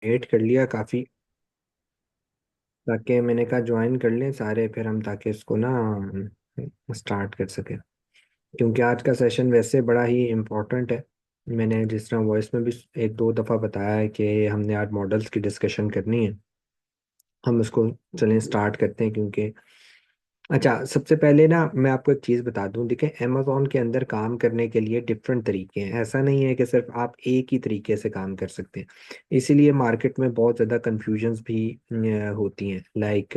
Wait कर लिया काफ़ी, ताकि मैंने कहा ज्वाइन कर लें सारे, फिर हम ताकि इसको ना स्टार्ट कर सकें। क्योंकि आज का सेशन वैसे बड़ा ही इम्पोर्टेंट है। मैंने जिस तरह वॉइस में भी एक दो दफ़ा बताया है कि हमने आज मॉडल्स की डिस्कशन करनी है। हम इसको चलें स्टार्ट करते हैं, क्योंकि अच्छा, सबसे पहले ना मैं आपको एक चीज़ बता दूं। देखिए, अमेज़ॉन के अंदर काम करने के लिए डिफरेंट तरीके हैं। ऐसा नहीं है कि सिर्फ आप एक ही तरीके से काम कर सकते हैं। इसीलिए मार्केट में बहुत ज़्यादा कंफ्यूजन्स भी होती हैं। लाइक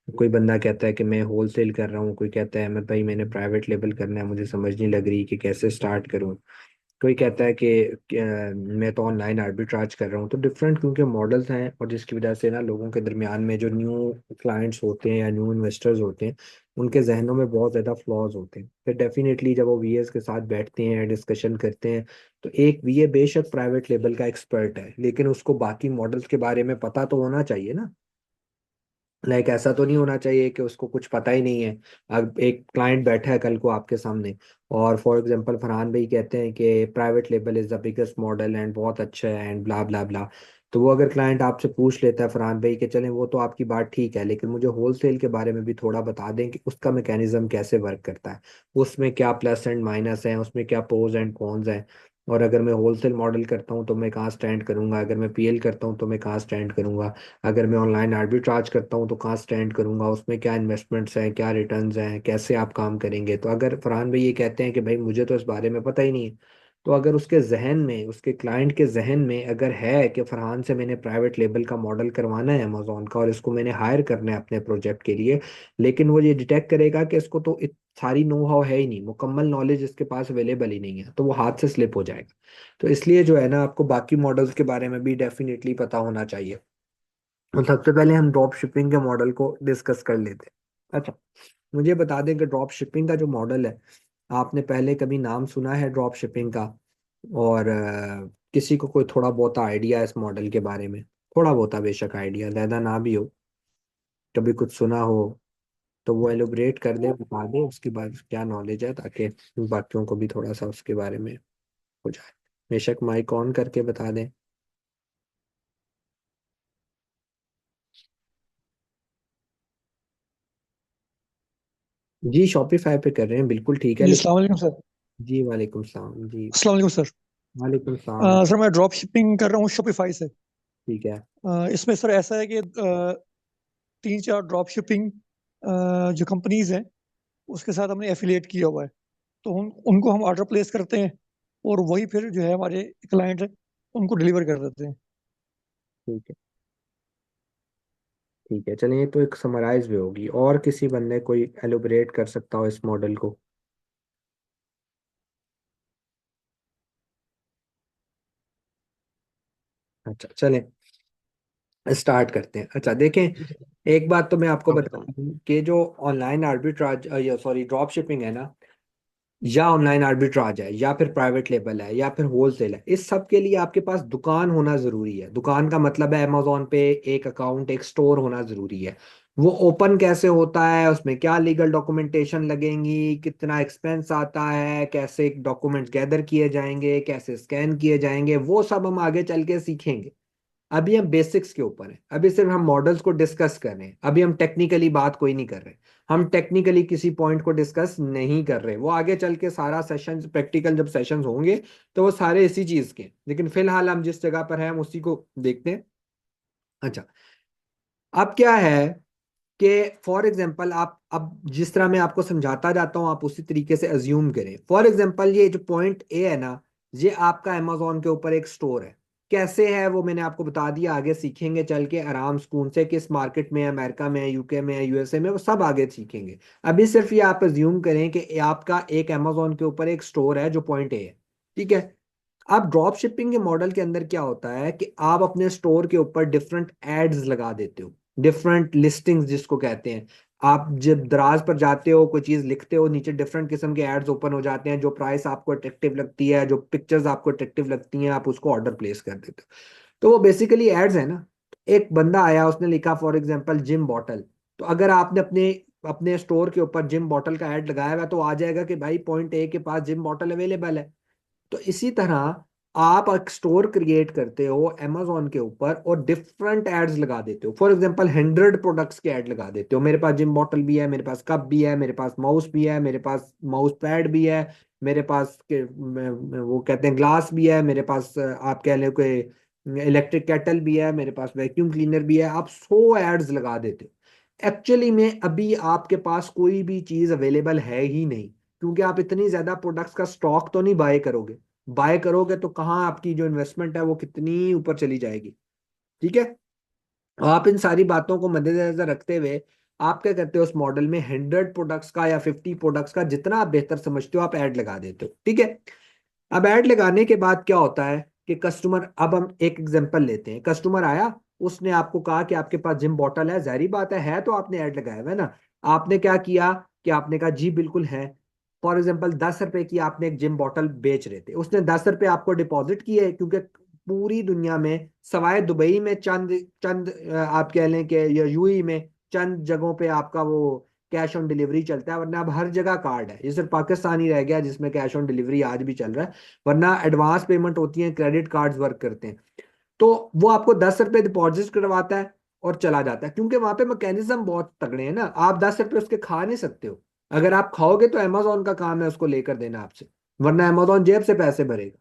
कोई बंदा कहता है कि मैं होलसेल कर रहा हूँ, कोई कहता है मैं भाई मैंने प्राइवेट लेबल करना है, मुझे समझ नहीं लग रही कि कैसे स्टार्ट करूँ। कोई कहता है कि मैं तो ऑनलाइन आर्बिट्राज कर रहा हूँ। तो डिफरेंट क्योंकि मॉडल्स हैं, और जिसकी वजह से ना लोगों के दरमियान में जो न्यू क्लाइंट्स होते हैं या न्यू इन्वेस्टर्स होते हैं, उनके जहनों में बहुत ज़्यादा फ्लॉज होते हैं। फिर डेफिनेटली जब वो वीएस के साथ बैठते हैं, डिस्कशन करते हैं, तो एक वीए बेशक प्राइवेट लेबल का एक्सपर्ट है, लेकिन उसको बाकी मॉडल्स के बारे में पता तो होना चाहिए ना। लाइक ऐसा तो नहीं होना चाहिए कि उसको कुछ पता ही नहीं है। अब एक क्लाइंट बैठा है कल को आपके सामने, और फॉर एग्जांपल फरहान भाई कहते हैं कि private label is the biggest model and बहुत अच्छा है एंड ब्ला ब्ला ब्ला। तो वो अगर क्लाइंट आपसे पूछ लेता है फरहान भाई कि चलें वो तो आपकी बात ठीक है, लेकिन मुझे होलसेल के बारे में भी थोड़ा बता दें कि उसका मैकेनिज्म कैसे वर्क करता है, उसमें क्या प्लस एंड माइनस है, उसमें क्या प्रोज एंड कॉन्स हैं, और अगर मैं होलसेल मॉडल करता हूँ तो मैं कहाँ स्टैंड करूंगा, अगर मैं पीएल करता हूँ तो मैं कहाँ स्टैंड करूंगा, अगर मैं ऑनलाइन आर्बिट्राज करता हूँ तो कहाँ स्टैंड करूंगा, उसमें क्या इन्वेस्टमेंट्स हैं, क्या रिटर्न्स हैं, कैसे आप काम करेंगे। तो अगर फरहान भाई ये कहते हैं कि भाई मुझे तो इस बारे में पता ही नहीं है, तो अगर उसके जहन में, उसके क्लाइंट के जहन में अगर है कि फरहान से मैंने प्राइवेट लेबल का मॉडल करवाना है अमेजोन का, और इसको मैंने हायर करना है अपने प्रोजेक्ट के लिए, लेकिन वो ये डिटेक्ट करेगा कि इसको तो सारी नो हाउ है ही नहीं, मुकम्मल नॉलेज इसके पास अवेलेबल ही नहीं है, तो वो हाथ से स्लिप हो जाएगा। तो इसलिए जो है ना, आपको बाकी मॉडल्स के बारे में भी डेफिनेटली पता होना चाहिए। तो सबसे पहले हम ड्रॉप शिपिंग के मॉडल को डिस्कस कर लेते हैं। अच्छा, मुझे बता दें कि ड्रॉप शिपिंग का जो मॉडल है, आपने पहले कभी नाम सुना है ड्रॉप शिपिंग का? और किसी को कोई थोड़ा बहुत आइडिया है इस मॉडल के बारे में? थोड़ा बहुत बेशक आइडिया, ज़्यादा ना भी हो, कभी कुछ सुना हो तो वो एलोबरेट कर दे, बता दे उसके बाद क्या नॉलेज है, ताकि बाकियों को भी थोड़ा सा उसके बारे में हो जाए। बेशक माइक ऑन करके बता दें। जी, शॉपिफाई पे कर रहे हैं, बिल्कुल ठीक है, जी लेकिन अस्सलाम वालेकुम सर। जी वालेकुम सलाम जी। अस्सलाम वालेकुम सर। वालेकुम सलाम। सर मैं ड्रॉप शिपिंग कर रहा हूँ शॉपिफाई से। ठीक है। इसमें सर ऐसा है कि तीन चार ड्रॉप शिपिंग जो कंपनीज हैं उसके साथ हमने एफिलिएट किया हुआ है। तो उनको हम ऑर्डर प्लेस करते हैं और वही फिर जो है हमारे क्लाइंट है उनको डिलीवर कर देते हैं। ठीक है। ठीक है, चलिए, तो एक समराइज भी होगी, और किसी बंदे कोई एलोबरेट कर सकता हो इस मॉडल को? अच्छा, चलें स्टार्ट करते हैं। अच्छा देखें, एक बात तो मैं आपको बता दूं कि जो ऑनलाइन आर्बिट्राज या सॉरी ड्रॉप शिपिंग है ना, या ऑनलाइन आर्बिट्राज है, या फिर प्राइवेट लेबल है, या फिर होलसेल है, इस सब के लिए आपके पास दुकान होना जरूरी है। दुकान का मतलब है अमेजोन पे एक अकाउंट, एक स्टोर होना जरूरी है। वो ओपन कैसे होता है, उसमें क्या लीगल डॉक्यूमेंटेशन लगेंगी, कितना एक्सपेंस आता है, कैसे डॉक्यूमेंट्स गैदर किए जाएंगे, कैसे स्कैन किए जाएंगे, वो सब हम आगे चल के सीखेंगे। अभी हम बेसिक्स के ऊपर हैं, अभी सिर्फ हम मॉडल्स को डिस्कस कर रहे हैं, अभी हम टेक्निकली बात कोई नहीं कर रहे। हम टेक्निकली किसी पॉइंट को डिस्कस नहीं कर रहे, वो आगे चल के सारा सेशन, प्रैक्टिकल जब सेशंस होंगे तो वो सारे इसी चीज के, लेकिन फिलहाल हम जिस जगह पर हैं हम उसी को देखते हैं। अच्छा, अब क्या है कि फॉर एग्जांपल आप, अब जिस तरह मैं आपको समझाता जाता हूं आप उसी तरीके से अज्यूम करें। फॉर एग्जांपल ये जो पॉइंट ए है ना, ये आपका अमेजोन के ऊपर एक स्टोर है। कैसे है वो मैंने आपको बता दिया, आगे सीखेंगे चल के आराम सुकून से, किस मार्केट में है, अमेरिका में है, यूके में है, यूएसए में, वो सब आगे सीखेंगे। अभी सिर्फ ये आप अज्यूम करें कि आपका एक अमेजोन के ऊपर एक स्टोर है जो पॉइंट ए है। ठीक है। आप ड्रॉप शिपिंग के मॉडल के अंदर क्या होता है कि आप अपने स्टोर के ऊपर डिफरेंट एड्स लगा देते हो, डिफरेंट लिस्टिंग्स जिसको कहते हैं। आप जब दराज पर जाते हो, कोई चीज लिखते हो, नीचे डिफरेंट किस्म के एड्स ओपन हो जाते हैं, जो प्राइस आपको अट्रैक्टिव लगती है, जो पिक्चर्स आपको अट्रैक्टिव लगती हैं, आप उसको ऑर्डर प्लेस कर देते हो। तो वो बेसिकली एड्स है ना। एक बंदा आया, उसने लिखा फॉर एग्जांपल जिम बॉटल, तो अगर आपने अपने अपने स्टोर के ऊपर जिम बॉटल का ऐड लगाया हुआ है, तो आ जाएगा कि भाई पॉइंट ए के पास जिम बॉटल अवेलेबल है। तो इसी तरह आप एक स्टोर क्रिएट करते हो amazon के ऊपर और डिफरेंट एड्स लगा देते हो। फॉर एग्जांपल 100 प्रोडक्ट्स के ऐड लगा देते हो। मेरे पास जिम बॉटल भी है, मेरे पास कप भी है, मेरे पास माउस भी है, मेरे पास माउस पैड भी है, मेरे पास वो कहते हैं ग्लास भी है, मेरे पास आप कह लो कोई इलेक्ट्रिक केटल भी है, मेरे पास वैक्यूम क्लीनर भी है। आप 100 एड्स लगा देते हो। एक्चुअली में अभी आपके पास कोई भी चीज अवेलेबल है ही नहीं, क्योंकि आप इतनी ज्यादा प्रोडक्ट्स का स्टॉक तो नहीं बाय करोगे। बाय करोगे तो कहाँ आपकी जो इन्वेस्टमेंट है वो कितनी ऊपर चली जाएगी। ठीक है। आप इन सारी बातों को मद्देनजर रखते हुए आप क्या करते हो, उस मॉडल में 100 प्रोडक्ट्स का या 50 प्रोडक्ट्स का जितना आप बेहतर समझते हो आप ऐड लगा देते हो। ठीक है। अब ऐड लगाने के बाद क्या होता है कि कस्टमर, अब हम एक एग्जांपल लेते हैं, कस्टमर आया, उसने आपको कहा कि आपके पास जिम बॉटल है, जाहिर बात है तो आपने ऐड लगाया हुआ है ना। आपने क्या किया कि आपने कहा जी बिल्कुल है। फॉर एग्जाम्पल 10 रुपए की आपने एक जिम बॉटल बेच रहे थे, उसने 10 रुपए आपको डिपॉजिट किए, क्योंकि पूरी दुनिया में सवाए दुबई में चंद चंद आप कह लें कि या यूएई में चंद जगहों पे आपका वो कैश ऑन डिलीवरी चलता है, वरना अब हर जगह कार्ड है। ये सिर्फ पाकिस्तान ही रह गया जिसमें कैश ऑन डिलीवरी आज भी चल रहा है, वरना एडवांस पेमेंट होती है, क्रेडिट कार्ड्स वर्क करते हैं। तो वो आपको 10 रुपए डिपॉजिट करवाता है और चला जाता है, क्योंकि वहां पे मैकेनिज्म बहुत तगड़े हैं ना। आप 10 रुपए उसके खा नहीं सकते हो। अगर आप खाओगे तो अमेजोन का काम है उसको लेकर देना आपसे, वरना अमेजोन जेब से पैसे भरेगा।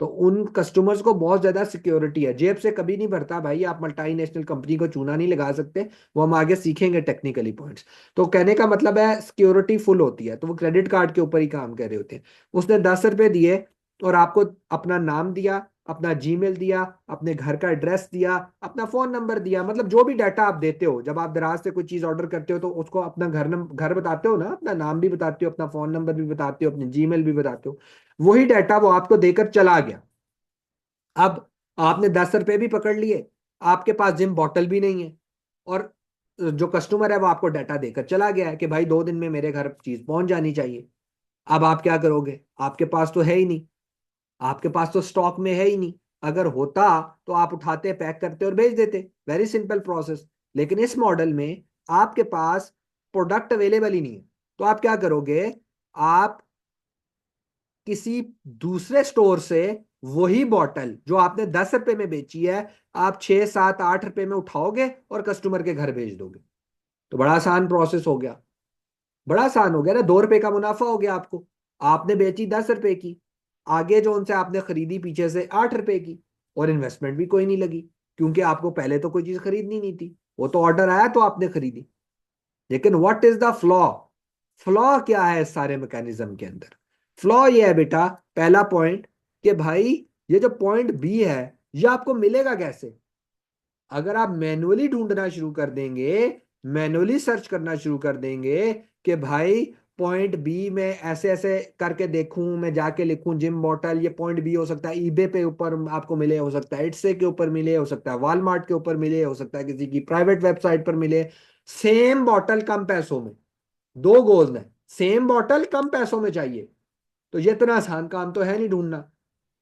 तो उन कस्टमर्स को बहुत ज्यादा सिक्योरिटी है, जेब से कभी नहीं भरता भाई। आप मल्टीनेशनल कंपनी को चूना नहीं लगा सकते, वो हम आगे सीखेंगे टेक्निकली पॉइंट्स। तो कहने का मतलब है सिक्योरिटी फुल होती है, तो वो क्रेडिट कार्ड के ऊपर ही काम कर रहे होते हैं। उसने 10 रुपए दिए और आपको अपना नाम दिया, अपना जीमेल दिया, अपने घर का एड्रेस दिया, अपना फोन नंबर दिया, मतलब जो भी डाटा आप देते हो जब आप दराज से कोई चीज ऑर्डर करते हो तो उसको अपना घर बताते हो ना, अपना नाम भी बताते हो, अपना फोन नंबर भी बताते हो, अपने जीमेल भी बताते हो। वही डाटा वो आपको देकर चला गया। अब आपने 10 रुपए भी पकड़ लिए, आपके पास जिम बॉटल भी नहीं है, और जो कस्टमर है वो आपको डाटा देकर चला गया है कि भाई 2 दिन में मेरे घर चीज पहुंच जानी चाहिए। अब आप क्या करोगे, आपके पास तो है ही नहीं, आपके पास तो स्टॉक में है ही नहीं। अगर होता तो आप उठाते, पैक करते और भेज देते, वेरी सिंपल प्रोसेस। लेकिन इस मॉडल में आपके पास प्रोडक्ट अवेलेबल ही नहीं है। तो आप क्या करोगे, आप किसी दूसरे स्टोर से वही बॉटल जो आपने 10 रुपए में बेची है, आप 6 7 8 रुपए में उठाओगे और कस्टमर के घर भेज दोगे। तो बड़ा आसान प्रोसेस हो गया, बड़ा आसान हो गया ना। 2 रुपए का मुनाफा हो गया आपको। आपने बेची 10 रुपए की, आगे जो उनसे आपने खरीदी पीछे से 8 रुपए की, और इन्वेस्टमेंट भी कोई नहीं लगी, क्योंकि आपको पहले तो कोई चीज खरीदनी नहीं थी, वो तो ऑर्डर आया तो आपने खरीदी। लेकिन what is the flaw, flaw क्या है इस सारे मैकेनिज्म के अंदर? फ्लॉ ये है बेटा, पहला पॉइंट, कि भाई ये जो पॉइंट बी है ये आपको मिलेगा कैसे? अगर आप मैनुअली ढूंढना शुरू कर देंगे, मैनुअली सर्च करना शुरू कर देंगे कि भाई पॉइंट बी में ऐसे ऐसे करके देखूं, मैं जाके लिखूं जिम बॉटल, ये पॉइंट बी हो सकता है ईबे पे ऊपर आपको मिले, हो सकता है इट्से के ऊपर मिले, हो सकता है वॉलमार्ट के ऊपर मिले, हो सकता है किसी की प्राइवेट वेबसाइट पर मिले। सेम बॉटल कम पैसों में, दो गोल है, सेम बॉटल कम पैसों में चाहिए। तो ये इतना आसान काम तो है नहीं ढूंढना।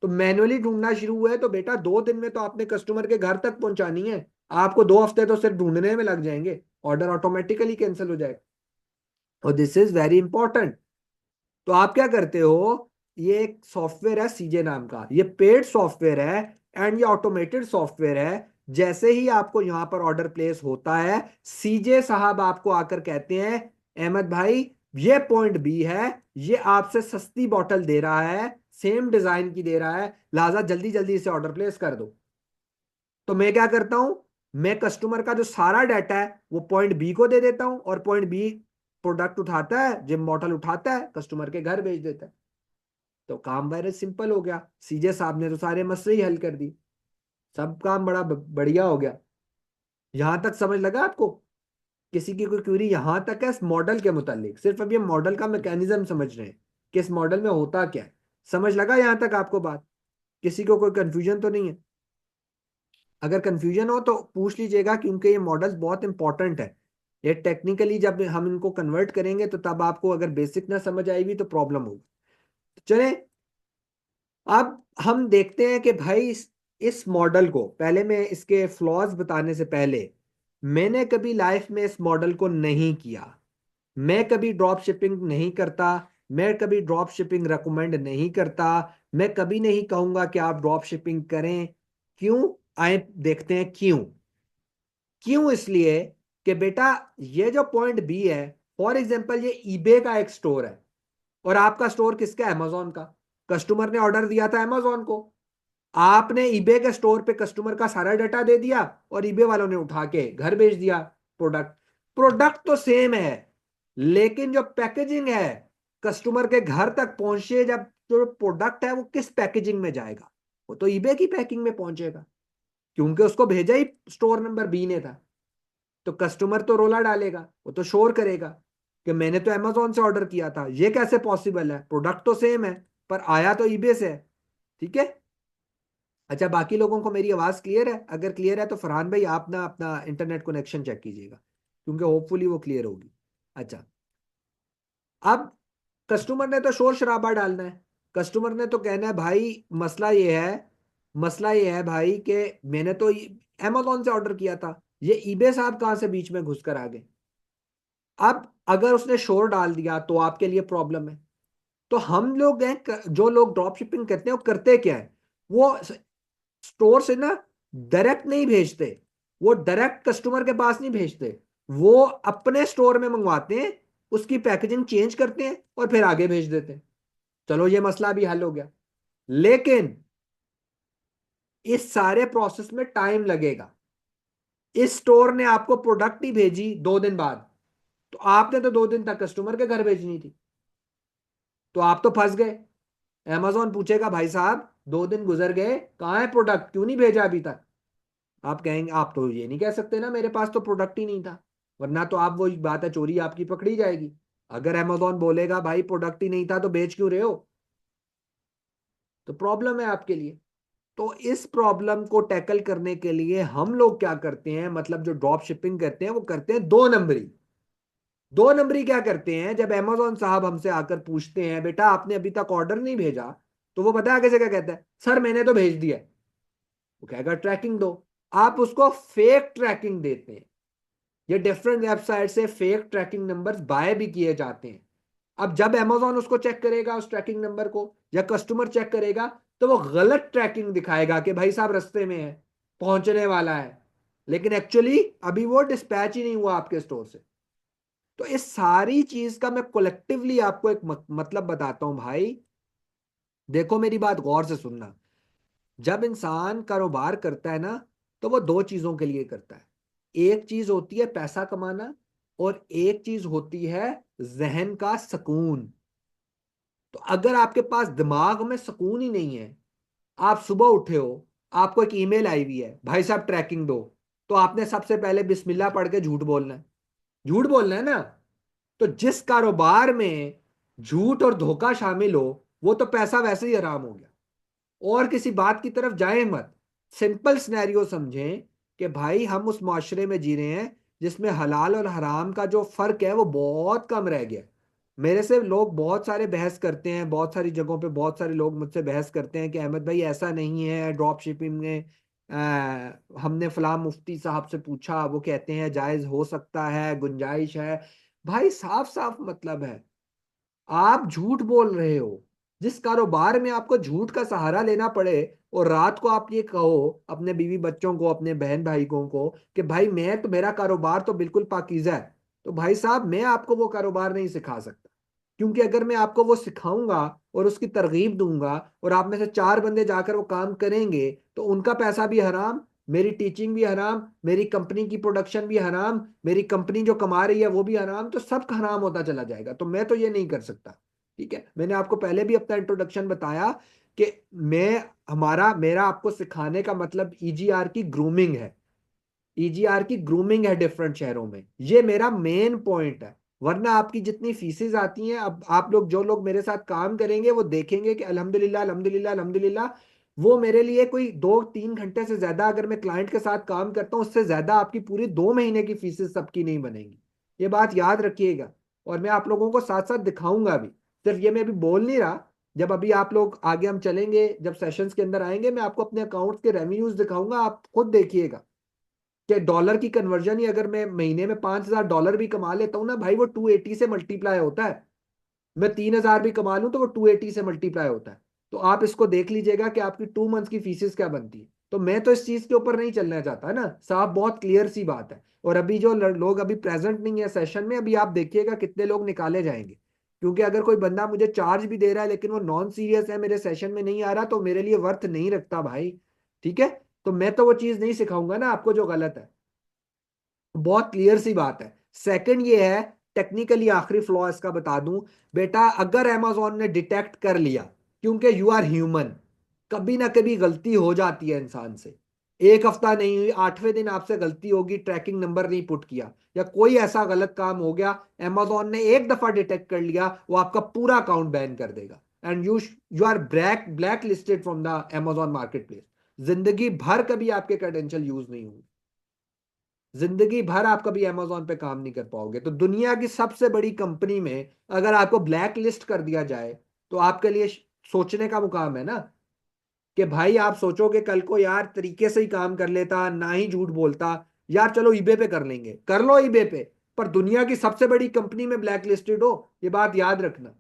तो मैनुअली ढूंढना शुरू हुआ है तो बेटा 2 दिन में तो आपने कस्टमर के घर तक पहुंचानी है। आपको 2 हफ्ते तो सिर्फ ढूंढने में लग जाएंगे, ऑर्डर ऑटोमेटिकली कैंसिल हो जाएगा। और दिस इज वेरी इंपॉर्टेंट। तो आप क्या करते हो, ये एक सॉफ्टवेयर है सीजे नाम का, ये पेड सॉफ्टवेयर है एंड ये ऑटोमेटेड सॉफ्टवेयर है। जैसे ही आपको यहां पर ऑर्डर प्लेस होता है, सीजे साहब आपको आकर कहते हैं अहमद भाई ये पॉइंट बी है, ये आपसे सस्ती बॉटल दे रहा है, सेम डिजाइन की दे रहा है, लिहाजा जल्दी जल्दी इसे ऑर्डर प्लेस कर दो। तो मैं क्या करता हूं, मैं कस्टमर का जो सारा डाटा है वो पॉइंट बी को दे देता हूं, और पॉइंट बी प्रोडक्ट उठाता है, जिम बॉटल उठाता है, कस्टमर के घर भेज देता है। तो काम वेरी सिंपल हो गया, सीजे साहब ने तो सारे मसले ही हल कर दी, सब काम बड़ा बढ़िया हो गया। यहां तक समझ लगा आपको? किसी की कोई क्वेरी यहां तक है इस मॉडल के मुतालिक? सिर्फ अब ये मॉडल का मैकेनिज्म समझ रहे हैं कि इस मॉडल में होता क्या है। समझ लगा यहां तक आपको बात? किसी को कोई कंफ्यूजन तो नहीं है? अगर कंफ्यूजन हो तो पूछ लीजिएगा, क्योंकि ये मॉडल्स बहुत इंपॉर्टेंट है। ये टेक्निकली जब हम इनको कन्वर्ट करेंगे तो तब आपको अगर बेसिक ना समझ आएगी तो प्रॉब्लम होगी। चले, अब हम देखते हैं कि भाई इस मॉडल को, पहले मैं इसके फ्लॉज बताने से पहले, मैंने कभी लाइफ में इस मॉडल को नहीं किया, मैं कभी ड्रॉप शिपिंग नहीं करता, मैं कभी ड्रॉप शिपिंग रेकमेंड नहीं करता। मैं कभी नहीं कहूंगा कि आप ड्रॉप शिपिंग करें। क्यों? आए देखते हैं क्यों। क्यों? इसलिए कि बेटा ये जो पॉइंट बी है, फॉर एग्जांपल ये ईबे का एक स्टोर है और आपका स्टोर किसका? अमेजोन का। कस्टमर ने ऑर्डर दिया था अमेजोन को, आपने ईबे के स्टोर पे कस्टमर का सारा डाटा दे दिया और ईबे वालों ने उठा के घर भेज दिया प्रोडक्ट। प्रोडक्ट तो सेम है, लेकिन जो पैकेजिंग है कस्टमर के घर तक पहुंचे, जब जो प्रोडक्ट है वो किस पैकेजिंग में जाएगा? वो तो ईबे की पैकिंग में पहुंचेगा, क्योंकि उसको भेजा ही स्टोर नंबर बी ने था। तो कस्टमर तो रोला डालेगा, वो तो शोर करेगा कि मैंने तो अमेजोन से ऑर्डर किया था, ये कैसे पॉसिबल है? प्रोडक्ट तो सेम है पर आया तो ईबे से है। ठीक है। अच्छा, बाकी लोगों को मेरी आवाज क्लियर है? अगर क्लियर है तो फरहान भाई आप ना अपना इंटरनेट कनेक्शन चेक कीजिएगा, क्योंकि होपफुली वो क्लियर होगी। अच्छा, अब कस्टमर ने तो शोर शराबा डालना है। कस्टमर ने तो कहना है भाई मसला ये है, मसला ये है भाई कि मैंने तो अमेजोन से ऑर्डर किया था, ये ईबे साहब कहां से बीच में घुसकर आ गए? अब अगर उसने शोर डाल दिया तो आपके लिए प्रॉब्लम है। तो हम लोग हैं जो लोग ड्रॉप शिपिंग करते हैं वो करते क्या है? वो स्टोर से ना डायरेक्ट नहीं भेजते, वो डायरेक्ट कस्टमर के पास नहीं भेजते, वो अपने स्टोर में मंगवाते हैं, उसकी पैकेजिंग चेंज करते हैं और फिर आगे भेज देते हैं। चलो ये मसला भी हल हो गया, लेकिन इस सारे प्रोसेस में टाइम लगेगा। इस स्टोर ने आपको प्रोडक्ट ही भेजी 2 दिन बाद, तो आपने तो 2 दिन तक कस्टमर के घर भेजनी थी, तो आप तो फंस गए। अमेजोन पूछेगा भाई साहब 2 दिन गुजर गए, कहां है प्रोडक्ट, क्यों नहीं भेजा अभी तक? आप कहेंगे, आप तो ये नहीं कह सकते ना मेरे पास तो प्रोडक्ट ही नहीं था, वरना तो आप वो बात है चोरी आपकी पकड़ी जाएगी। अगर अमेजोन बोलेगा भाई प्रोडक्ट ही नहीं था तो बेच क्यों रहे हो, तो प्रॉब्लम है आपके लिए। तो इस प्रॉब्लम को टैकल करने के लिए हम लोग क्या करते हैं, मतलब जो ड्रॉप शिपिंग करते हैं वो करते हैं 2 नंबरी। 2 नंबरी क्या करते हैं, जब अमेजोन साहब हमसे आकर पूछते हैं बेटा आपने अभी तक ऑर्डर नहीं भेजा, तो वो पता है कैसे क्या कहता है? सर मैंने तो भेज दिया। वो कहेगा ट्रैकिंग दो। आप उसको फेक ट्रैकिंग देते हैं। ये डिफरेंट वेबसाइट से फेक ट्रैकिंग नंबर्स बाय भी किए जाते हैं। अब जब अमेजोन उसको चेक करेगा उस ट्रैकिंग नंबर को, या कस्टमर चेक करेगा, तो वो गलत ट्रैकिंग दिखाएगा कि भाई साहब रास्ते में है, पहुंचने वाला है, लेकिन एक्चुअली अभी वो डिस्पैच ही नहीं हुआ आपके स्टोर से। तो इस सारी चीज का मैं कोलेक्टिवली आपको एक मतलब बताता हूं भाई। देखो मेरी बात गौर से सुनना। जब इंसान कारोबार करता है ना, तो वो 2 चीजों के लिए करता है। एक चीज होती है पैसा कमाना, और एक चीज होती है जहन का सुकून। तो अगर आपके पास दिमाग में सुकून ही नहीं है, आप सुबह उठे हो, आपको एक ईमेल आई हुई है भाई साहब ट्रैकिंग दो, तो आपने सबसे पहले बिस्मिल्लाह पढ़ के झूठ बोलना है। झूठ बोलना है ना। तो जिस कारोबार में झूठ और धोखा शामिल हो, वो तो पैसा वैसे ही हराम हो गया। और किसी बात की तरफ जाए मत। सिंपल सिनेरियो समझें कि भाई हम उस माशरे में जी रहे हैं जिसमें हलाल और हराम का जो फर्क है वो बहुत कम रह गया। मेरे से लोग बहुत सारे बहस करते हैं, बहुत सारी जगहों पे बहुत सारे लोग मुझसे बहस करते हैं कि अहमद भाई ऐसा नहीं है ड्रॉप शिपिंग में। हमने फलां मुफ्ती साहब से पूछा, वो कहते हैं जायज हो सकता है, गुंजाइश है। भाई साफ साफ मतलब है, आप झूठ बोल रहे हो। जिस कारोबार में आपको झूठ का सहारा लेना पड़े, और रात को आप ये कहो अपने बीवी बच्चों को, अपने बहन भाइयों को कि भाई मैं तो, मेरा कारोबार तो बिल्कुल पाकीज़ा है, तो भाई साहब मैं आपको वो कारोबार नहीं सिखा सकता। क्योंकि अगर मैं आपको वो सिखाऊंगा और उसकी तरगीब दूंगा, और आप में से 4 बंदे जाकर वो काम करेंगे, तो उनका पैसा भी हराम, मेरी टीचिंग भी हराम, मेरी कंपनी की प्रोडक्शन भी हराम, मेरी कंपनी जो कमा रही है वो भी हराम, तो सब हराम होता चला जाएगा। तो मैं तो ये नहीं कर सकता। ठीक है, मैंने आपको पहले भी अपना इंट्रोडक्शन बताया कि मैं, हमारा, मेरा आपको सिखाने का मतलब ईजीआर की ग्रूमिंग है। ईजीआर की ग्रूमिंग है डिफरेंट शहरों में, ये मेरा मेन पॉइंट है। वरना आपकी जितनी फीसेज आती हैं, अब आप लोग जो लोग मेरे साथ काम करेंगे वो देखेंगे कि अल्हम्दुलिल्लाह अल्हम्दुलिल्लाह अल्हम्दुलिल्लाह, वो मेरे लिए कोई 2-3 घंटे से ज्यादा अगर मैं क्लाइंट के साथ काम करता हूँ, उससे ज्यादा आपकी पूरी 2 महीने की फीसेज सबकी नहीं बनेगी। ये बात याद रखिएगा। और मैं आप लोगों को साथ साथ दिखाऊंगा भी। सिर्फ ये मैं अभी बोल नहीं रहा, जब अभी आप लोग आगे हम चलेंगे, जब सेशंस के अंदर आएंगे, मैं आपको अपने अकाउंट्स के रेवेन्यूज दिखाऊंगा, आप खुद देखिएगा कि डॉलर की कन्वर्जन ही, अगर मैं महीने में $5,000 भी कमा लेता हूं ना भाई, वो 280 से मल्टीप्लाई होता है। मैं 3,000 भी कमा लूं तो वो 280 से मल्टीप्लाई होता है। तो आप इसको देख लीजिएगा कि आपकी 2 मंथ की फीसिस क्या बनती है। तो मैं तो इस चीज के ऊपर नहीं चलना चाहता ना साहब, बहुत क्लियर सी बात है। और अभी जो लोग अभी प्रेजेंट नहीं है सेशन में, अभी आप देखिएगा कितने लोग निकाले जाएंगे। क्योंकि अगर कोई बंदा मुझे चार्ज भी दे रहा है लेकिन वो नॉन सीरियस है, मेरे सेशन में नहीं आ रहा, तो मेरे लिए वर्थ नहीं रखता भाई। ठीक है, तो मैं तो वो चीज नहीं सिखाऊंगा ना आपको जो गलत है। बहुत क्लियर सी बात है। सेकंड ये है, टेक्निकली आखिरी फ्लॉ इसका बता दूं, बेटा अगर अमेजोन ने डिटेक्ट कर लिया, क्योंकि यू आर ह्यूमन, कभी ना कभी गलती हो जाती है इंसान से। एक हफ्ता नहीं हुई, 8वें दिन आपसे गलती होगी, ट्रैकिंग नंबर नहीं पुट किया या कोई ऐसा गलत काम हो गया, अमेजोन ने एक दफा डिटेक्ट कर लिया, वो आपका पूरा अकाउंट बैन कर देगा। And you are blacklisted from the Amazon marketplace. जिंदगी भर कभी आपके क्रेडेंशियल यूज नहीं होंगे, जिंदगी भर आप कभी अमेजोन पे काम नहीं कर पाओगे। तो दुनिया की सबसे बड़ी कंपनी में अगर आपको ब्लैक लिस्ट कर दिया जाए, तो आपके लिए सोचने का मुकाम है ना, कि भाई आप सोचोगे कल को यार तरीके से ही काम कर लेता, ना ही झूठ बोलता, यार चलो ईबे पे कर लेंगे, कर लो ईबे पे, पर दुनिया की सबसे बड़ी कंपनी में ब्लैक लिस्टेड हो, ये बात याद रखना।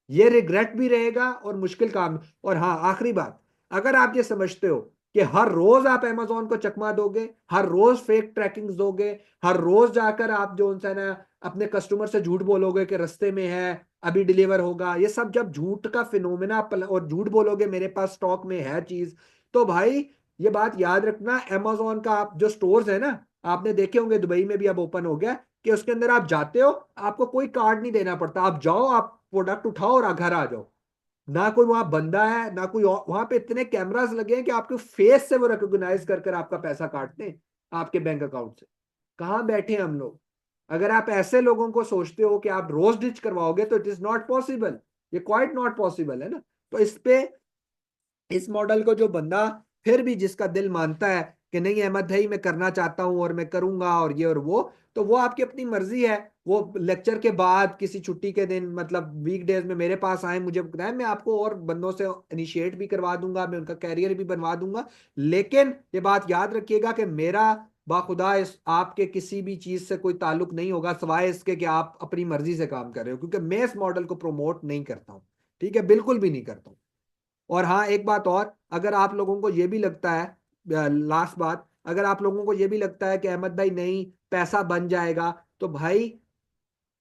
ये रिग्रेट भी रहेगा और मुश्किल काम। और हाँ, आखिरी बात, अगर आप ये समझते हो कि हर रोज आप अमेजोन को चकमा दोगे, हर रोज फेक ट्रैकिंग दोगे, हर रोज जाकर आप जो उनसे ना अपने कस्टमर से झूठ बोलोगे कि रास्ते में है, अभी डिलीवर होगा, ये सब जब झूठ का फिनोमेना, और झूठ बोलोगे मेरे पास स्टॉक में है चीज, तो भाई ये बात याद रखना, अमेजोन का आप जो स्टोर्स है ना, आपने देखे होंगे दुबई में भी अब ओपन हो गया, कि उसके अंदर आप जाते हो, आपको कोई कार्ड नहीं देना पड़ता, आप जाओ, आप प्रोडक्ट उठाओ और घर आ जाओ। ना कोई वहां बंदा है, ना कोई वहां पे इतने कैमरास लगे हैं कि आपके फेस से वो रिकॉग्नाइज कर कर आपका पैसा काटते हैं आपके बैंक अकाउंट से। कहाँ बैठे हैं हम लोग। अगर आप ऐसे लोगों को सोचते हो कि आप रोज डिच करवाओगे, तो इट इज नॉट पॉसिबल, ये क्वाइट नॉट पॉसिबल है ना। तो इस पे, इस मॉडल को जो बंदा फिर भी जिसका दिल मानता है कि नहीं अहमद भाई मैं करना चाहता हूं और मैं करूंगा और ये और वो, तो वो आपकी अपनी मर्जी है। वो लेक्चर के बाद किसी छुट्टी के दिन, मतलब वीकडेज में मेरे पास आए, मुझे बताएं, मैं आपको और बंदों से इनिशिएट भी करवा दूंगा, मैं उनका कैरियर भी बनवा दूंगा। लेकिन ये बात याद रखिएगा कि मेरा बाखुदा इस आपके किसी भी चीज से कोई ताल्लुक नहीं होगा, सिवाय इसके कि आप अपनी मर्जी से काम कर रहे हो, क्योंकि मैं इस मॉडल को प्रमोट नहीं करता हूं। ठीक है, बिल्कुल भी नहीं करता हूं। और हाँ, एक बात और, अगर आप लोगों को ये भी लगता है, लास्ट बात, अगर आप लोगों को ये भी लगता है कि अहमद भाई नहीं पैसा बन जाएगा, तो भाई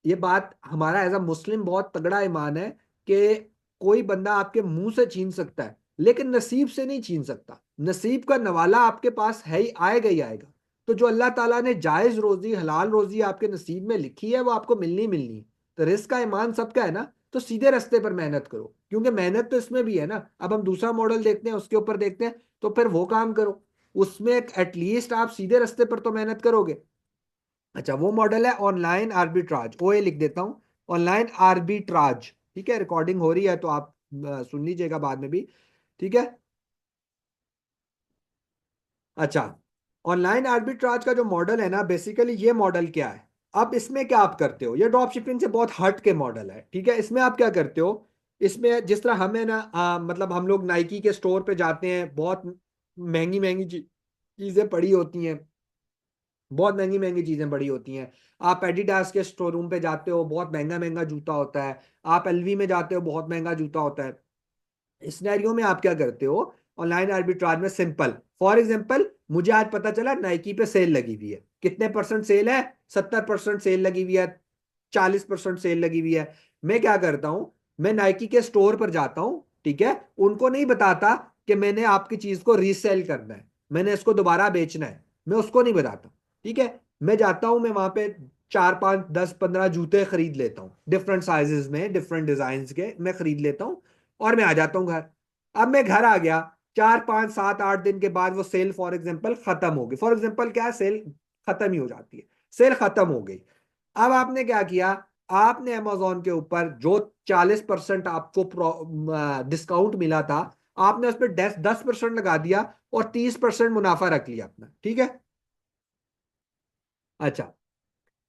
ये बात हमारा एज अ मुस्लिम बहुत तगड़ा ईमान है कि कोई बंदा आपके मुंह से छीन सकता है लेकिन नसीब से नहीं छीन सकता। नसीब का नवाला आपके पास है ही आएगा। तो जो अल्लाह ताला ने जायज रोजी, हलाल रोजी आपके नसीब में लिखी है, वो आपको मिलनी मिलनी है। तो रिस्क का ईमान सबका है ना, तो सीधे रास्ते पर मेहनत करो, क्योंकि मेहनत तो इसमें भी है ना। अब हम दूसरा मॉडल देखते हैं, उसके ऊपर देखते हैं, तो फिर वो काम करो, उसमें एटलीस्ट आप सीधे रास्ते पर तो मेहनत करोगे। अच्छा, वो मॉडल है ऑनलाइन आर्बिट्राज, ओ ए लिख देता हूं, ऑनलाइन आर्बिट्राज। ठीक है, रिकॉर्डिंग हो रही है तो आप सुन लीजिएगा बाद में भी। ठीक है। अच्छा, ऑनलाइन आर्बिट्राज का जो मॉडल है ना, बेसिकली ये मॉडल क्या है, अब इसमें क्या आप करते हो, ये ड्रॉप शिपिंग से बहुत हट के मॉडल है। ठीक है, इसमें आप क्या करते हो, इसमें जिस तरह हमें ना मतलब हम लोग नाइकी के स्टोर पे जाते हैं, बहुत महंगी महंगी चीजें पड़ी होती हैं, बहुत महंगी महंगी चीजें बड़ी होती हैं। आप एडिडास के स्टोर रूम पे जाते हो, बहुत महंगा महंगा जूता होता है। आप एलवी में जाते हो, बहुत महंगा जूता होता है। इस सिनेरियो में आप क्या करते हो, ऑनलाइन आर्बिट्राज में सिंपल, फॉर एग्जांपल मुझे आज पता चला नाइकी पे सेल लगी हुई है, कितने परसेंट सेल है, 70% सेल लगी हुई है, 40% सेल लगी हुई है। मैं क्या करता हूं, मैं नाइकी के स्टोर पर जाता हूं, ठीक है, उनको नहीं बताता कि मैंने आपकी चीज को रीसेल करना है, मैंने इसको दोबारा बेचना है, मैं उसको नहीं बताता। ठीक है, मैं जाता हूं, मैं वहां पे 4 5 10 15 जूते खरीद लेता हूँ, डिफरेंट साइजेस में, डिफरेंट डिजाइन के मैं खरीद लेता हूँ, और मैं आ जाता हूँ घर। अब मैं घर आ गया, 4 5 7 8 दिन के बाद वो सेल फॉर एग्जाम्पल खत्म हो गई, फॉर एग्जाम्पल क्या है, सेल खत्म ही हो जाती है, सेल खत्म हो गई। अब आपने क्या किया, आपने अमेजोन के ऊपर जो 40% आपको डिस्काउंट मिला था, आपने उस पर 10% लगा दिया और 30% मुनाफा रख लिया अपना। ठीक है। अच्छा,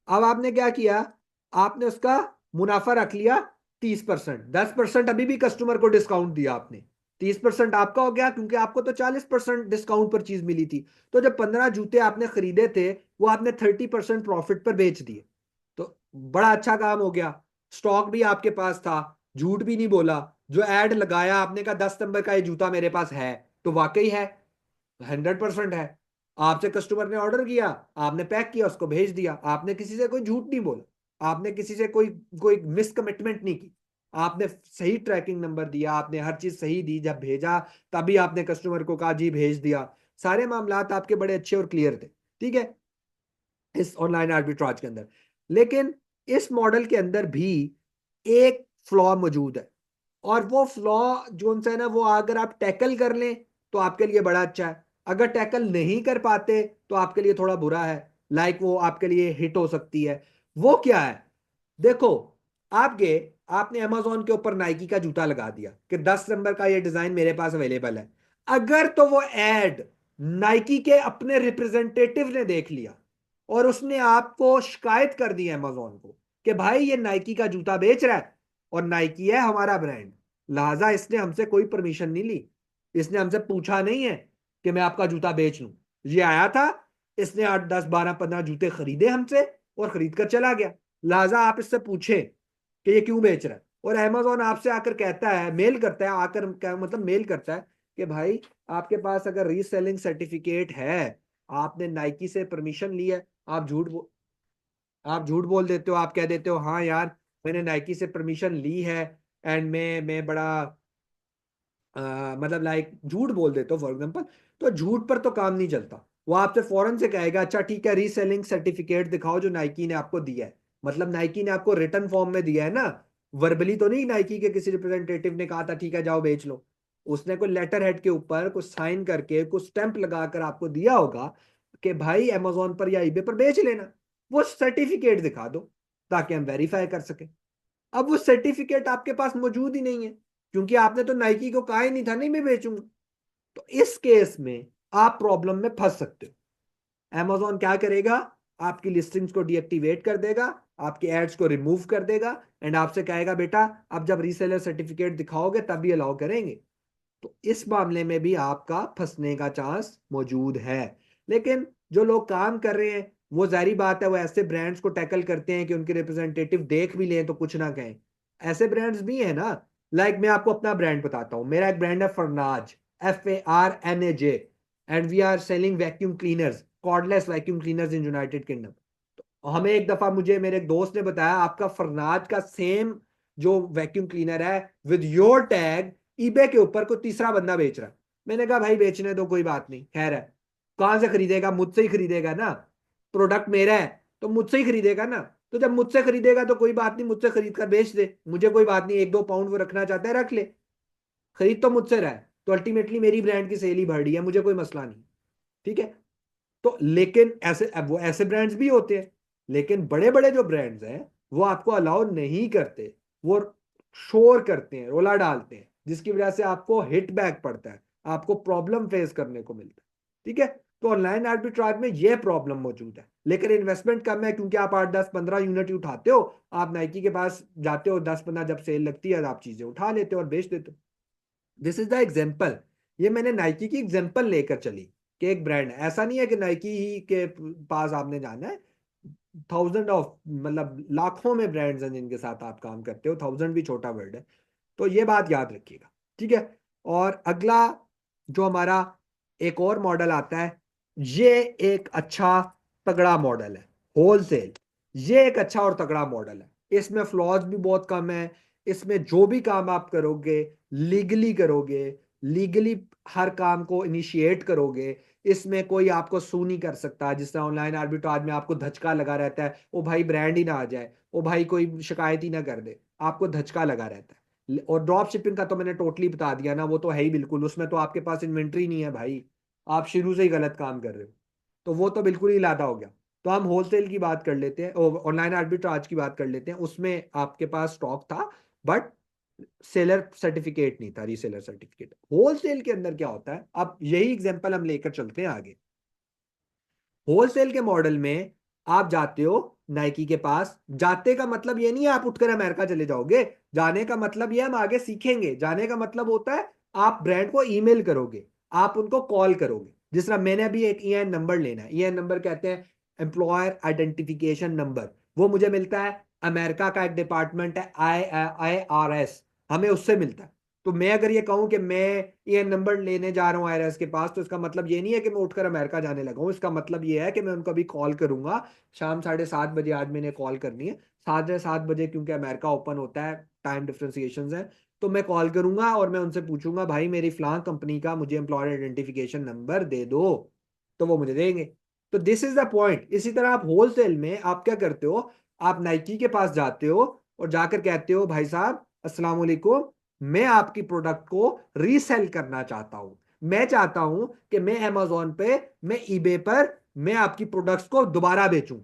अब आपने क्या किया, आपने उसका मुनाफा रख लिया 30%, 10% अभी भी कस्टमर को डिस्काउंट दिया आपने, 30% आपका हो गया, क्योंकि आपको तो 40% डिस्काउंट पर चीज मिली थी। तो जब 15 जूते आपने खरीदे थे, वो आपने 30% प्रॉफिट पर बेच दिए। तो बड़ा अच्छा काम हो गया, स्टॉक भी आपके पास था, झूठ भी नहीं बोला, जो एड लगाया आपने कहा 10 नंबर का ये जूता मेरे पास है, तो वाकई है, 100% है। आपसे कस्टमर ने ऑर्डर किया, आपने पैक किया, उसको भेज दिया, आपने किसी से कोई झूठ नहीं बोला, आपने किसी से कोई कोई मिस कमिटमेंट नहीं की, आपने सही ट्रैकिंग नंबर दिया, आपने हर चीज सही दी, जब भेजा तभी आपने कस्टमर को कहा जी भेज दिया, सारे मामलात आपके बड़े अच्छे और क्लियर थे। ठीक है, इस ऑनलाइन आर्बिट्राज के अंदर। लेकिन इस मॉडल के अंदर भी एक फ्लॉ मौजूद है, और वो फ्लॉ जो सा है ना, वो अगर आप टैकल कर लें तो आपके लिए बड़ा अच्छा है, अगर टैकल नहीं कर पाते तो आपके लिए थोड़ा बुरा है, लाइक वो आपके लिए हिट हो सकती है। वो क्या है, देखो, आपके आपने अमेजोन के ऊपर नाइकी का जूता लगा दिया कि 10 नंबर का ये डिजाइन मेरे पास अवेलेबल है। अगर तो वो एड नाइकी के अपने रिप्रेजेंटेटिव ने देख लिया और उसने आपको शिकायत कर दी अमेजोन को कि भाई ये नाइकी का जूता बेच रहा है, और नाइकी है हमारा ब्रांड, लिहाजा इसने हमसे कोई परमिशन नहीं ली, इसने हमसे पूछा नहीं है कि मैं आपका जूता बेच लूं, ये आया था, इसने 8 10 12 15 जूते खरीदे हमसे और खरीद कर चला गया, लिहाजा आप इससे पूछें कि ये क्यों बेच रहा है। और अमेजोन आपसे आकर कहता है, मेल करता है, मतलब मेल करता है कि भाई आपके पास अगर रीसेलिंग सर्टिफिकेट है, आपने नाइकी से परमिशन ली है, आप झूठ बोल देते हो, आप कह देते हो हाँ यार मैंने नाइकी से परमिशन ली है, एंड मैं बड़ा मतलब लाइक झूठ बोल देते हो फॉर एग्जांपल, तो झूठ पर तो काम नहीं चलता। वो आपसे फौरन से कहेगा अच्छा ठीक है रीसेलिंग सर्टिफिकेट दिखाओ जो नाइकी ने आपको दिया है, मतलब नाइकी ने आपको रिटर्न फॉर्म में दिया है ना, वर्बली तो नहीं, नाइकी के किसी रिप्रेजेंटेटिव ने कहा था ठीक है जाओ बेच लो, उसने कोई लेटर हेड के ऊपर कुछ साइन करके कुछ स्टैंप लगाकर आपको दिया होगा कि भाई अमेजोन पर या ईबे पर बेच लेना, वो सर्टिफिकेट दिखा दो ताकि हम वेरीफाई कर सके। अब वो सर्टिफिकेट आपके पास मौजूद ही नहीं है, क्योंकि आपने तो नाइकी को कहा ही नहीं था नहीं मैं बेचूंगा। तो इस केस में आप प्रॉब्लम में फंस सकते हो। amazon क्या करेगा, आपकी लिस्टिंग्स को डीएक्टिवेट कर देगा, आपके एड्स को रिमूव कर देगा, एंड आपसे कहेगा बेटा अब जब रीसेलर सर्टिफिकेट दिखाओगे तभी अलाउ करेंगे। तो इस मामले में भी आपका फंसने का चांस मौजूद है। लेकिन जो लोग काम कर रहे हैं वो जारी बात है वो ऐसे ब्रांड्स को टैकल करते हैं कि उनके रिप्रेजेंटेटिव देख भी लें तो कुछ ना कहें। ऐसे ब्रांड्स भी हैं ना, लाइक मैं आपको अपना ब्रांड बताता हूं, मेरा एक ब्रांड है Farnaj, FARNAJ, and we are selling vacuum cleaners, cordless vacuum cleaners in United Kingdom. हमें एक दफा मुझे मेरे एक दोस्त ने बताया आपका फरनाज का सेम जो वैक्यूम क्लीनर है विद योर टैग ईबे के ऊपर कोई तीसरा बंदा बेच रहा है। मैंने कहा भाई बेचने दो कोई बात नहीं, खैर है, कहां से खरीदेगा, मुझसे ही खरीदेगा ना, प्रोडक्ट मेरा है तो मुझसे ही खरीदेगा ना, तो जब मुझसे खरीदेगा तो कोई बात नहीं, मुझसे खरीद कर बेच दे, मुझे कोई बात नहीं, 1 2 पाउंड वो रखना चाहता है रख ले, खरीद तो मुझसे रहा है, तो अल्टीमेटली मेरी ब्रांड की सेल ही बढ़ रही है, मुझे कोई मसला नहीं। ठीक है, तो लेकिन ऐसे अब वो ऐसे ब्रांड्स भी होते हैं, लेकिन बड़े बड़े जो ब्रांड्स हैं वो आपको अलाउ नहीं करते, वो शोर करते हैं, रोला डालते हैं, जिसकी वजह से आपको हिट बैक पड़ता है, आपको प्रॉब्लम फेस करने को मिलता है। ठीक है, तो ऑनलाइन आर्बिट्राज में यह प्रॉब्लम मौजूद है, लेकिन इन्वेस्टमेंट कम है क्योंकि आप 8 10 15 यूनिट ही उठाते हो, आप नाइकी के पास जाते हो 10 15 जब सेल लगती है आप चीजें उठा लेते हो और बेच देते हो। दिस इज द एग्जाम्पल, ये मैंने नाइकी की एग्जाम्पल लेकर चली कि एक ब्रांड है, ऐसा नहीं है कि नाइकी ही के पास आपने जाना है, थाउजेंड ऑफ मतलब लाखों में ब्रांड्स हैं जिनके साथ आप काम करते हो, थाउजेंड भी छोटा वर्ड है, तो ये बात याद रखिएगा। ठीक है, और अगला जो हमारा एक और मॉडल आता है, ये एक अच्छा तगड़ा मॉडल है, होलसेल। ये एक अच्छा और तगड़ा मॉडल है, इसमें फ्लॉज भी बहुत कम है, इसमें जो भी काम आप करोगे लीगली करोगे, लीगली हर काम को इनिशिएट करोगे, इसमें कोई आपको सू नहीं कर सकता, जिस तरह ऑनलाइन आर्बिट्राज में आपको धचका लगा रहता है, ओ भाई ब्रांड ही ना आ जाए, ओ भाई कोई शिकायत ही ना कर दे, आपको धचका लगा रहता है। और ड्रॉप शिपिंग का तो मैंने टोटली बता दिया ना, वो तो है ही बिल्कुल, उसमें तो आपके पास इन्वेंट्री नहीं है भाई, आप शुरू से ही गलत काम कर रहे हो, तो वो तो बिल्कुल ही लादा हो गया। तो हम होलसेल की बात कर लेते हैं, ऑनलाइन आर्बिट्राज की बात कर लेते हैं, उसमें आपके पास स्टॉक था बट सेलर सर्टिफिकेट नहीं था, रीसेलर सर्टिफिकेट। होलसेल के अंदर क्या होता है, अब यही एग्जांपल हम लेकर चलते हैं आगे। होलसेल के मॉडल में आप जाते हो नाइकी के पास, जाते का मतलब ये नहीं है आप उठकर अमेरिका चले जाओगे, जाने का मतलब ये हम आगे सीखेंगे, जाने का मतलब होता है आप ब्रांड को ईमेल करोगे, आप उनको कॉल करोगे, जिस तरह मैंने अभी एक ईएन नंबर लेना है, ईएन नंबर कहते हैं एम्प्लॉयर आइडेंटिफिकेशन नंबर, वो मुझे मिलता है अमेरिका का एक डिपार्टमेंट है IRS, हमें उससे मिलता है। तो मैं अगर ये कहूं कि मैं ये नंबर लेने जा रहा हूँ आईआरएस के पास, तो इसका मतलब ये नहीं है कि मैं उठकर अमेरिका जाने लगा हूँ। इसका मतलब ये है कि मैं उनको अभी कॉल करूंगा शाम 7:30 बजे। आज मैंने कॉल करनी है 7:30 बजे, क्योंकि अमेरिका ओपन होता है, टाइम डिफ्रेंसिएशन है। तो मैं कॉल करूंगा और मैं उनसे पूछूंगा भाई मेरी फलां कंपनी का मुझे एम्प्लॉयर आइडेंटिफिकेशन नंबर दे दो, तो वो मुझे देंगे। तो दिस इज द पॉइंट। इसी तरह आप होलसेल में आप क्या करते हो, आप नाइकी के पास जाते हो और जाकर कहते हो भाई साहब अस्सलाम वालेकुम, मैं आपकी प्रोडक्ट को रीसेल करना चाहता हूं। मैं चाहता हूं कि मैं अमेजोन पे, मैं ईबे पर मैं आपकी प्रोडक्ट्स को दोबारा बेचूं,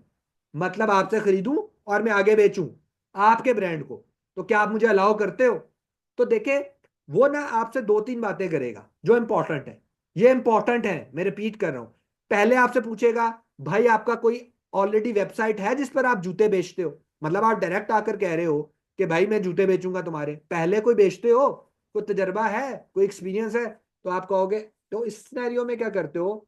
मतलब आपसे खरीदूं और मैं आगे बेचूं आपके ब्रांड को। तो क्या आप मुझे अलाउ करते हो? तो देखे, वो ना आपसे दो तीन बातें करेगा जो इंपॉर्टेंट है। ये इंपॉर्टेंट है, मैं रिपीट कर रहा हूं। पहले आपसे पूछेगा भाई आपका कोई ऑलरेडी वेबसाइट है जिस पर आप जूते बेचते हो? मतलब आप डायरेक्ट आकर कह रहे हो कि भाई मैं जूते बेचूंगा तुम्हारे, पहले कोई बेचते हो, कोई तजर्बा है, कोई एक्सपीरियंस है? तो आप कहोगे। तो इस सिनेरियो में क्या करते हो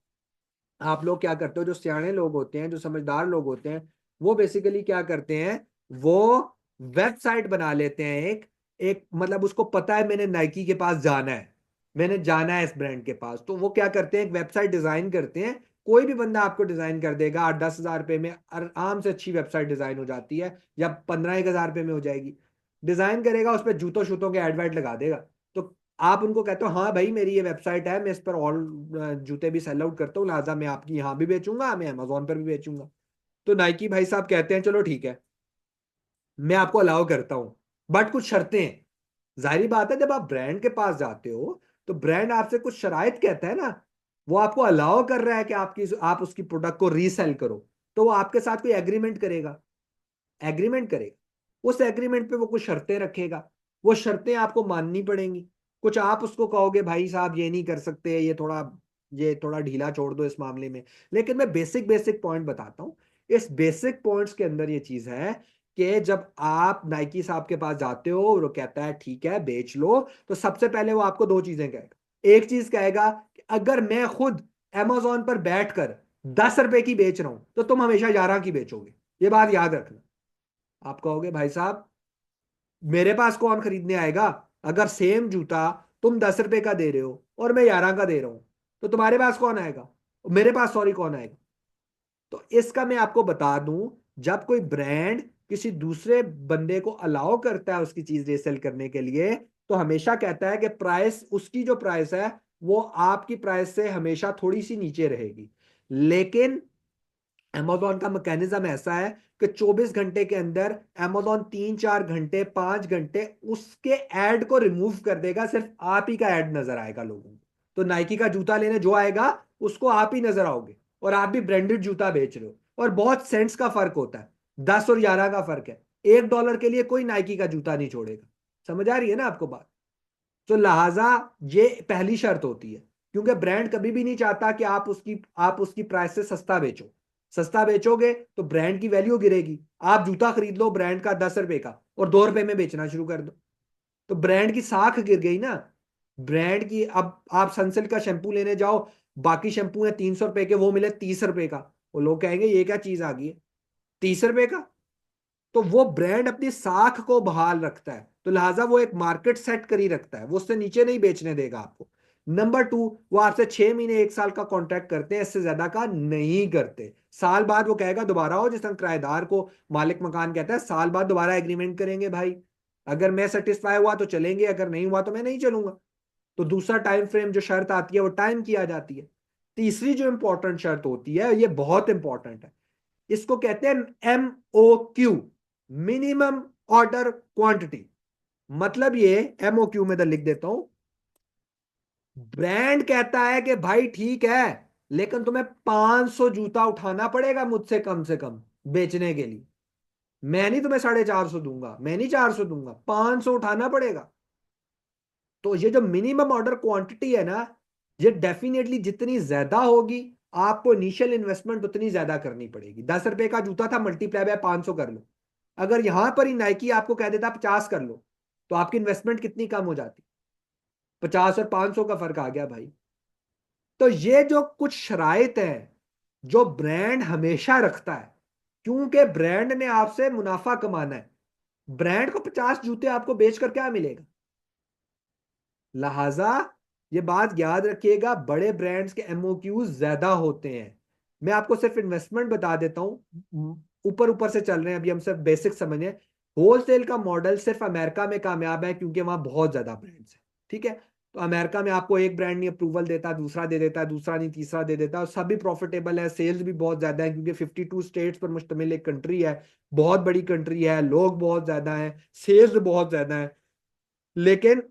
आप लोग, क्या करते हो, जो सियाने लोग होते हैं, जो समझदार लोग होते हैं, वो बेसिकली क्या करते हैं, वो वेबसाइट बना लेते हैं। एक एक मतलब उसको पता है मैंने नाइकी के पास जाना है, मैंने जाना है इस ब्रांड के पास, तो वो क्या करते हैं, एक वेबसाइट डिजाइन करते हैं। कोई भी बंदा आपको डिजाइन कर देगा 8-10 हज़ार रुपए में, आराम से अच्छी वेबसाइट डिजाइन हो जाती है, या 15-1 हज़ार रुपए में हो जाएगी। डिजाइन करेगा, उस पर जूतों शूतों के एडवर्ट लगा देगा। तो आप उनको कहते हो हाँ भाई मेरी ये वेबसाइट है, मैं इस पर ऑल जूते भी सेल आउट करता हूँ, लिहाजा मैं आपकी यहाँ भी बेचूंगा, मैं अमेजोन पर भी बेचूंगा। तो नाइकी भाई साहब कहते हैं चलो ठीक है, मैं आपको अलाउ करता हूँ, बट कुछ शर्तें हैं। जाहिर बात है, जब आप ब्रांड के पास जाते हो तो ब्रांड आपसे कुछ शराइत कहता है ना, वो आपको अलाउ कर रहा है कि आप उसकी प्रोडक्ट को रीसेल करो, तो वो आपके साथ कोई एग्रीमेंट करेगा, एग्रीमेंट करेगा। उस एग्रीमेंट पे वो कुछ शर्तें रखेगा, वो शर्तें आपको माननी पड़ेंगी। कुछ आप उसको कहोगे भाई साहब ये नहीं कर सकते, ये थोड़ा ढीला छोड़ दो इस मामले में। लेकिन मैं बेसिक बेसिक पॉइंट बताता हूँ। इस बेसिक पॉइंट्स के अंदर ये चीज है कि जब आप नाइकी साहब के पास जाते हो और वो कहता है ठीक है बेच लो, तो सबसे पहले वो आपको दो चीजें कहेगा। एक चीज कहेगा कि अगर मैं खुद अमेजोन पर बैठकर 10 रुपए की बेच रहा हूं तो तुम हमेशा 11 की बेचोगे। ये बात याद रखना। आप कहोगे भाई साहब मेरे पास कौन खरीदने आएगा, अगर सेम जूता तुम 10 रुपए का दे रहे हो और मैं 11 का दे रहा हूं, तो तुम्हारे पास कौन आएगा, मेरे पास सॉरी कौन आएगा? तो इसका मैं आपको बता दूं, जब कोई ब्रांड किसी दूसरे बंदे को अलाउ करता है उसकी चीज रीसेल करने के लिए, तो हमेशा कहता है कि प्राइस, उसकी जो प्राइस है वो आपकी प्राइस से हमेशा थोड़ी सी नीचे रहेगी। लेकिन अमेजोन का मैकेनिज्म ऐसा है कि 24 घंटे के अंदर अमेजोन 3-4 घंटे 5 घंटे उसके एड को रिमूव कर देगा, सिर्फ आप ही का एड नजर आएगा लोगों को। तो नाइकी का जूता लेने जो आएगा उसको आप ही नजर आओगे, और आप भी ब्रांडेड जूता बेच रहे हो, और बहुत सेंट्स का फर्क होता है, 10 और 11 का फर्क है। $1 के लिए कोई नाइकी का जूता नहीं छोड़ेगा। समझ आ रही है ना आपको बात? तो लिहाजा ये पहली शर्त होती है, क्योंकि ब्रांड कभी भी नहीं चाहता कि आप उसकी प्राइस से सस्ता बेचो। सस्ता बेचोगे तो ब्रांड की वैल्यू गिरेगी। आप जूता खरीद लो ब्रांड का 10 रुपए का और 2 रुपए में बेचना शुरू कर दो, तो ब्रांड की साख गिर गई ना। ब्रांड की, अब आप सनसिल्क का शैंपू लेने जाओ, बाकी शैंपू है 300 रुपए के, वो मिले 30 रुपए का, वो लोग कहेंगे ये क्या चीज आ गई है 30 रुपए का। तो वो ब्रांड अपनी साख को बहाल रखता है, तो लिहाजा वो एक मार्केट सेट कर ही रखता है, वो उससे नीचे नहीं बेचने देगा आपको। नंबर टू, वो आपसे 6 महीने 1 साल का कॉन्ट्रैक्ट करते हैं, इससे ज्यादा का नहीं करते। साल बाद वो कहेगा दोबारा हो, जिस तरह किराएदार को मालिक मकान कहता है साल बाद दोबारा एग्रीमेंट करेंगे भाई, अगर मैं सेटिस्फाई हुआ तो चलेंगे, अगर नहीं हुआ तो मैं नहीं चलूंगा। तो दूसरा टाइम फ्रेम जो शर्त आती है वो टाइम की आ जाती है। तीसरी जो इंपॉर्टेंट शर्त होती है, ये बहुत इंपॉर्टेंट है, इसको कहते हैं MOQ, मिनिमम ऑर्डर क्वांटिटी। मतलब ये MOQ में तो लिख देता हूं, ब्रांड कहता है कि भाई ठीक है, लेकिन तुम्हें 500 जूता उठाना पड़ेगा मुझसे कम से कम बेचने के लिए। मैं नहीं तुम्हें 450 दूंगा, मैं नहीं 400 दूंगा, 500 उठाना पड़ेगा। तो ये जो मिनिमम ऑर्डर क्वांटिटी है ना, ये डेफिनेटली जितनी ज्यादा होगी, आपको इनिशियल इन्वेस्टमेंट उतनी ज्यादा करनी पड़ेगी। 10 रुपए का जूता था, मल्टीप्लाई बाय 500 कर लो। अगर यहां पर ही नाइकी आपको कह देता 50 कर लो, तो आपकी इन्वेस्टमेंट कितनी कम हो जाती? 50 और 500 का फर्क आ गया भाई। तो ये जो कुछ शराइत है जो ब्रांड हमेशा रखता है, क्योंकि ब्रांड ने आपसे मुनाफा कमाना है। ब्रांड को 50 जूते आपको बेचकर क्या मिलेगा? लिहाजा ये बात याद रखिएगा, बड़े ब्रांड्स के एमओक्यूज ज्यादा होते हैं। मैं आपको सिर्फ इन्वेस्टमेंट बता देता हूँ, ऊपर ऊपर से चल रहे हैं, अभी हम सिर्फ बेसिक समझे। होलसेल का मॉडल सिर्फ अमेरिका में कामयाब है क्योंकि वहां बहुत ज्यादा ब्रांड्स हैं, ठीक है। तो अमेरिका में आपको एक ब्रांड नहीं अप्रूवल देता, दूसरा दे देता है, दूसरा नहीं तीसरा दे देता है, और सभी प्रॉफिटेबल है, सेल्स भी बहुत ज्यादा है क्योंकि 52 स्टेट्स पर मुश्तमिल एक कंट्री है, बहुत बड़ी कंट्री है, लोग बहुत ज्यादा हैं, सेल्स बहुत ज्यादा है। लेकिन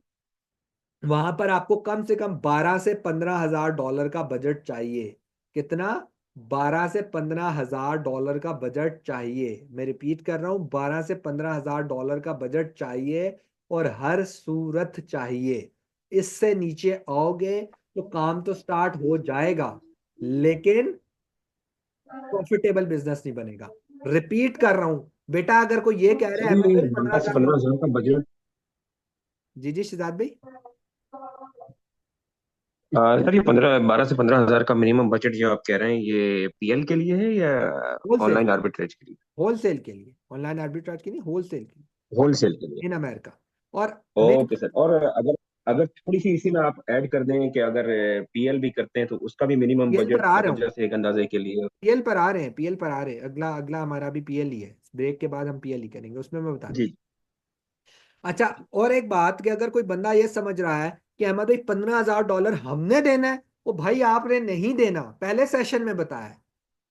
वहां पर आपको कम से कम 12 से 15 हजार डॉलर का बजट चाहिए। कितना? 12 से 15 हजार डॉलर का बजट चाहिए। मैं रिपीट कर रहा हूं, 12 से 15 हजार डॉलर का बजट चाहिए, और हर सूरत चाहिए। इससे नीचे आओगे तो काम तो स्टार्ट हो जाएगा, लेकिन प्रॉफिटेबल बिजनेस नहीं बनेगा। रिपीट कर रहा हूं बेटा, अगर कोई ये कह रहा सर है ये अहमद पंद्रह 12 से हजार 15 हजार का बजट, जी जी शिजात भाई। सर ये 12 से 15 हजार का मिनिमम बजट जो आप कह रहे हैं, ये पीएल के लिए है या होलसेल, ऑनलाइन आर्बिट्रेज के लिए? होलसेल के लिए, ऑनलाइन आर्बिट्राज के लिए, होलसेल के लिए, होलसेल के लिए। In America. और ओके मेरी सर। और अगर अगर थोड़ी सी इसी में आप ऐड कर दें कि अगर पीएल भी करते हैं तो उसका भी मिनिमम पीएल पर बजट, आ रहा मतलब हूँ, जैसे एक अंदाजे के लिए। पीएल पर आ रहे हैं, पीएल पर आ रहे हैं, अगला अगला हमारा भी पीएल ही है, ब्रेक के बाद हम पीएल ही करेंगे, उसमें मैं बता दूँ। जी। अच्छा, और एक बात कि अगर कोई बंदा ये समझ रहा है कि अहमद भाई 15 हजार डॉलर हमने देना है, वो भाई आपने नहीं देना, पहले सेशन में बताया है।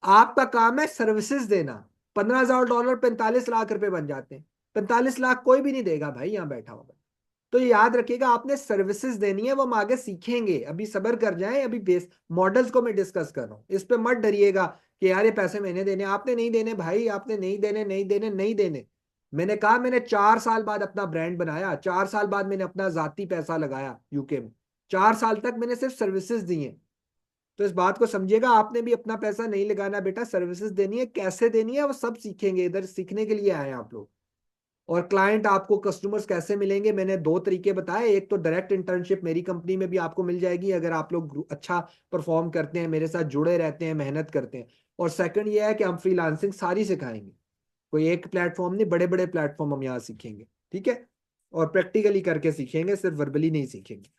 आपका काम है सर्विसेज देना। 15 हजार डॉलर 45 लाख रुपए बन जाते हैं। 45 लाख कोई भी नहीं देगा भाई यहाँ बैठा होगा। तो ये याद रखिएगा, आपने सर्विसेज देनी है, वो हम आगे सीखेंगे, अभी सब्र कर जाएं, अभी बेस मॉडल्स को मैं डिस्कस कर रहा हूँ, इस पे मत डरिएगा कि यार ये पैसे मैंने देने, आपने नहीं देने भाई, आपने नहीं देने, नहीं देने, नहीं देने। मैंने कहा, मैंने 4 साल बाद अपना ब्रांड बनाया, 4 साल बाद मैंने अपना जाती पैसा लगाया यूके में, 4 साल तक मैंने सिर्फ सर्विसेज दी हैं। तो इस बात को समझिएगा, आपने भी अपना पैसा नहीं लगाना बेटा, सर्विसेज देनी है, कैसे देनी है वो सब सीखेंगे, इधर सीखने के लिए आए हैं आप लोग। और क्लाइंट आपको, कस्टमर्स कैसे मिलेंगे, मैंने दो तरीके बताए। एक तो डायरेक्ट इंटर्नशिप मेरी कंपनी में भी आपको मिल जाएगी अगर आप लोग अच्छा परफॉर्म करते हैं, मेरे साथ जुड़े रहते हैं, मेहनत करते हैं। और सेकंड ये है कि हम फ्रीलांसिंग सारी सिखाएंगे, कोई एक प्लेटफॉर्म नहीं, बड़े बड़े प्लेटफॉर्म हम यहाँ सीखेंगे, ठीक है। और प्रैक्टिकली करके सीखेंगे, सिर्फ वर्बली नहीं सीखेंगे।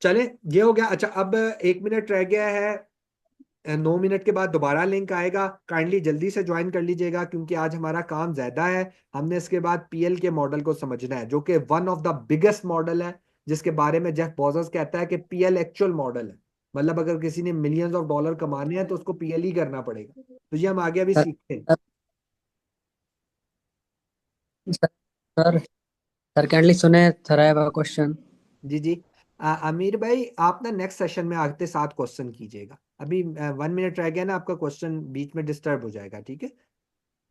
चले, ये हो गया। अच्छा, अब 1 मिनट रह गया है, 9 मिनट के बाद दोबारा लिंक आएगा, काइंडली जल्दी से ज्वाइन कर लीजिएगा क्योंकि आज हमारा काम ज्यादा है। हमने इसके बाद पीएल के मॉडल को समझना है, जो कि one of the biggest model है, जिसके बारे में जेफ बेजोस कहता है कि पीएल एक्चुअल मॉडल है। मतलब अगर किसी ने मिलियंस ऑफ डॉलर कमाने हैं तो उसको पीएल ही करना पड़ेगा। तो ये हम आगे अभी सर सीखते हैं। सर सर सर काइंडली सुने sir, I have a question. जी जी। आमिर भाई, आप ना नेक्स्ट सेशन में आते साथ क्वेश्चन कीजिएगा, अभी 1 मिनट रह गया ना, आपका क्वेश्चन बीच में डिस्टर्ब हो जाएगा, ठीक है।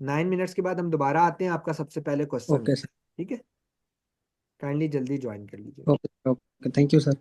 9 मिनट्स के बाद हम दोबारा आते हैं, आपका सबसे पहले क्वेश्चन, ओके सर। ठीक है। काइंडली जल्दी ज्वाइन कर लीजिए। Okay okay, thank you sir.